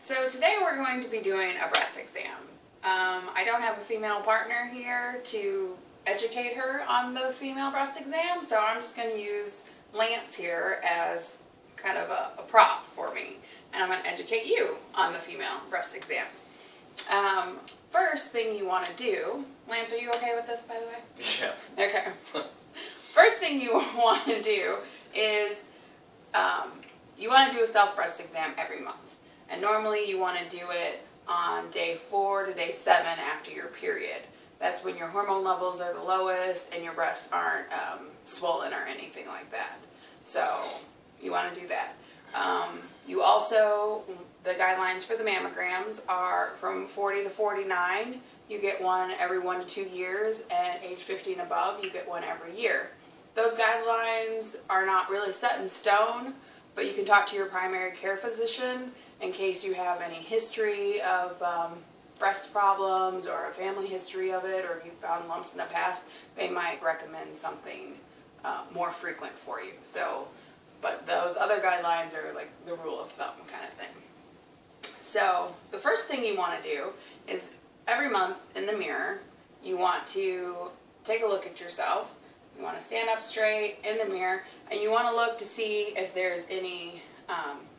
So today we're going to be doing a breast exam. I don't have a female partner here to educate her on the female breast exam, so I'm just going to use Lance here as kind of a prop for me, and I'm going to educate you on the female breast exam. First thing you want to do, Lance, are you okay with this, by the way? Yeah. Okay. First thing you want to do is you want to do a self-breast exam every month. And normally you want to do it on day 4 to day 7 after your period. That's when your hormone levels are the lowest and your breasts aren't swollen or anything like that. So you want to do that. You also, the guidelines for the mammograms are from 40 to 49. You get one every 1 to 2 years, and age 50 and above, you get one every year. Those guidelines are not really set in stone, but you can talk to your primary care physician in case you have any history of breast problems or a family history of it, or if you've found lumps in the past, they might recommend something more frequent for you. So, but those other guidelines are like the rule of thumb kind of thing. So the first thing you want to do is every month in the mirror, you want to take a look at yourself. You want to stand up straight in the mirror, and you want to look to see if there's any,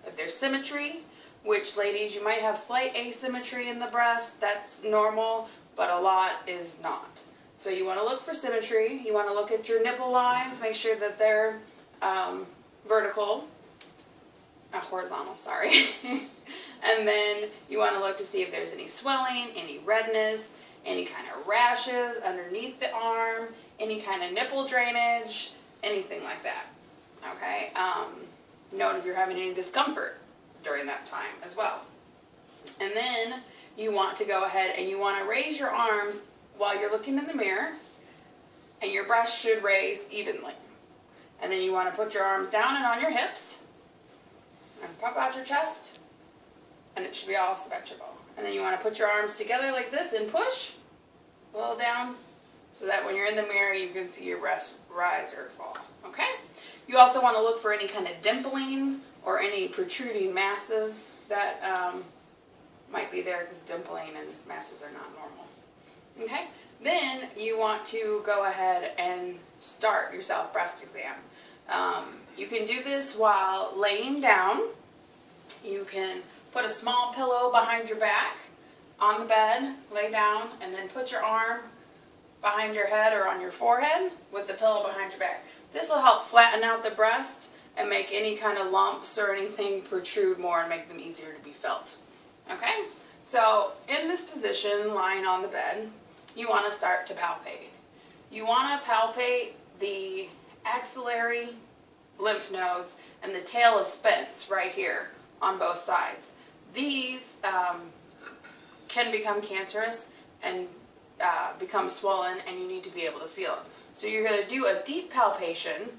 if there's symmetry, which ladies, you might have slight asymmetry in the breast. That's normal, but a lot is not. So you want to look for symmetry. You want to look at your nipple lines, make sure that they're vertical, horizontal, sorry. And then you want to look to see if there's any swelling, any redness, any kind of rashes underneath the arm, any kind of nipple drainage, anything like that. Okay? Note if you're having any discomfort during that time as well. And then you want to go ahead and you want to raise your arms while you're looking in the mirror, and your breast should raise evenly. And then you want to put your arms down and on your hips, and pop out your chest, and it should be all symmetrical. And then you want to put your arms together like this and push a little down, so that when you're in the mirror, you can see your breast rise or fall. Okay? You also want to look for any kind of dimpling or any protruding masses that might be there, because dimpling and masses are not normal. Okay? Then you want to go ahead and start your self-breast exam. You can do this while laying down. You can put a small pillow behind your back on the bed, lay down, and then put your arm behind your head or on your forehead with the pillow behind your back. This will help flatten out the breast and make any kind of lumps or anything protrude more and make them easier to be felt. Okay? So in this position, lying on the bed, you want to start to palpate. You want to palpate the axillary lymph nodes and the tail of Spence right here on both sides. These can become cancerous and become swollen, and you need to be able to feel it. So you're going to do a deep palpation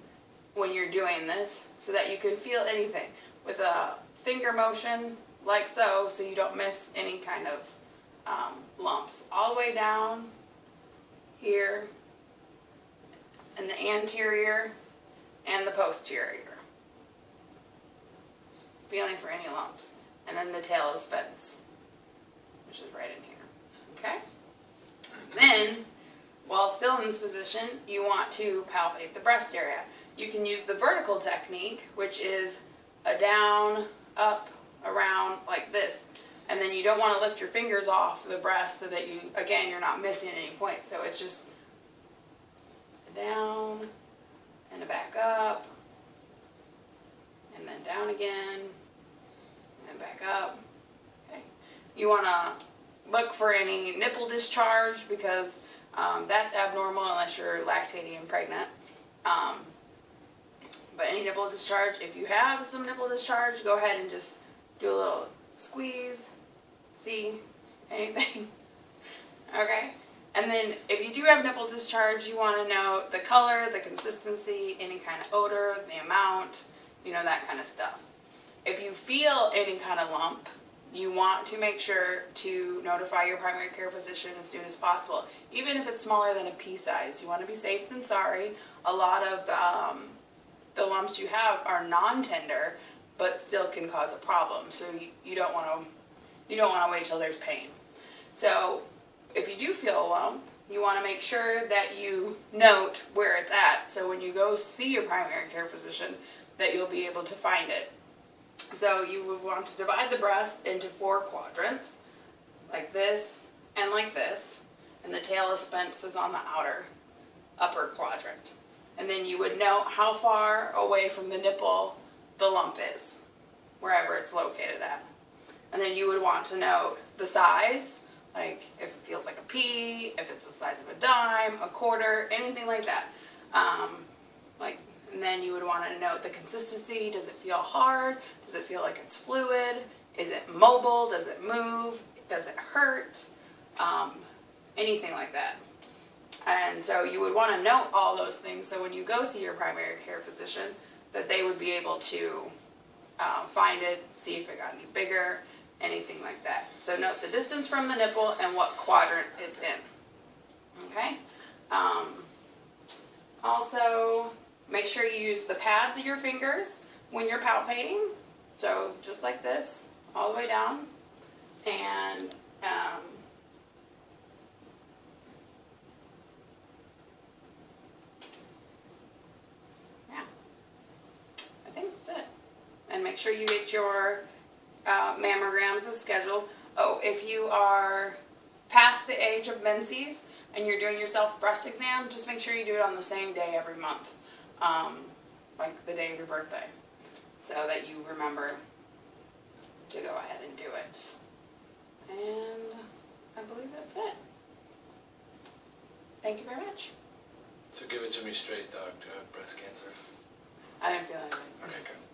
when you're doing this so that you can feel anything with a finger motion like so you don't miss any kind of lumps. All the way down here in the anterior and the posterior. Feeling for any lumps. And then the tail of Spence, which is right in here. Okay? Then, while still in this position, you want to palpate the breast area. You can use the vertical technique, which is a down, up, around, like this. And then you don't want to lift your fingers off the breast so that you, again, you're not missing any point. So it's just a down, and a back up, and then down again, and back up. Okay. You want to look for any nipple discharge, because that's abnormal unless you're lactating and pregnant. But any nipple discharge, if you have some nipple discharge, go ahead and just do a little squeeze, see anything. Okay? And then if you do have nipple discharge, you want to know the color, the consistency, any kind of odor, the amount, you know, that kind of stuff. If you feel any kind of lump, you want to make sure to notify your primary care physician as soon as possible. Even if it's smaller than a pea size, you want to be safe than sorry. A lot of the lumps you have are non-tender, but still can cause a problem. So you don't want to You don't want to wait till there's pain. So if you do feel a lump, you want to make sure that you note where it's at. So when you go see your primary care physician, that you'll be able to find it. So you would want to divide the breast into 4 quadrants, like this and like this. And the talus pens is on the upper quadrant. And then you would note how far away from the nipple the lump is, wherever it's located at. And then you would want to note the size, like if it feels like a pea, if it's the size of a dime, a quarter, anything like that. And then you would want to note the consistency. Does it feel hard? Does it feel like it's fluid? Is it mobile? Does it move? Does it hurt? Anything like that. And so you would want to note all those things so when you go see your primary care physician, that they would be able to find it, see if it got any bigger, anything like that. So note the distance from the nipple and what quadrant it's in. Okay? Also, make sure you use the pads of your fingers when you're palpating. So just like this, all the way down. And yeah, I think that's it. And make sure you get your mammograms as scheduled. Oh, if you are past the age of menses and you're doing your self-breast exam, just make sure you do it on the same day every month, like the day of your birthday, so that you remember to go ahead and do it. And I believe that's it. Thank you very much. So give it to me straight, Doc. Do you have breast cancer? I didn't feel anything. Okay, good.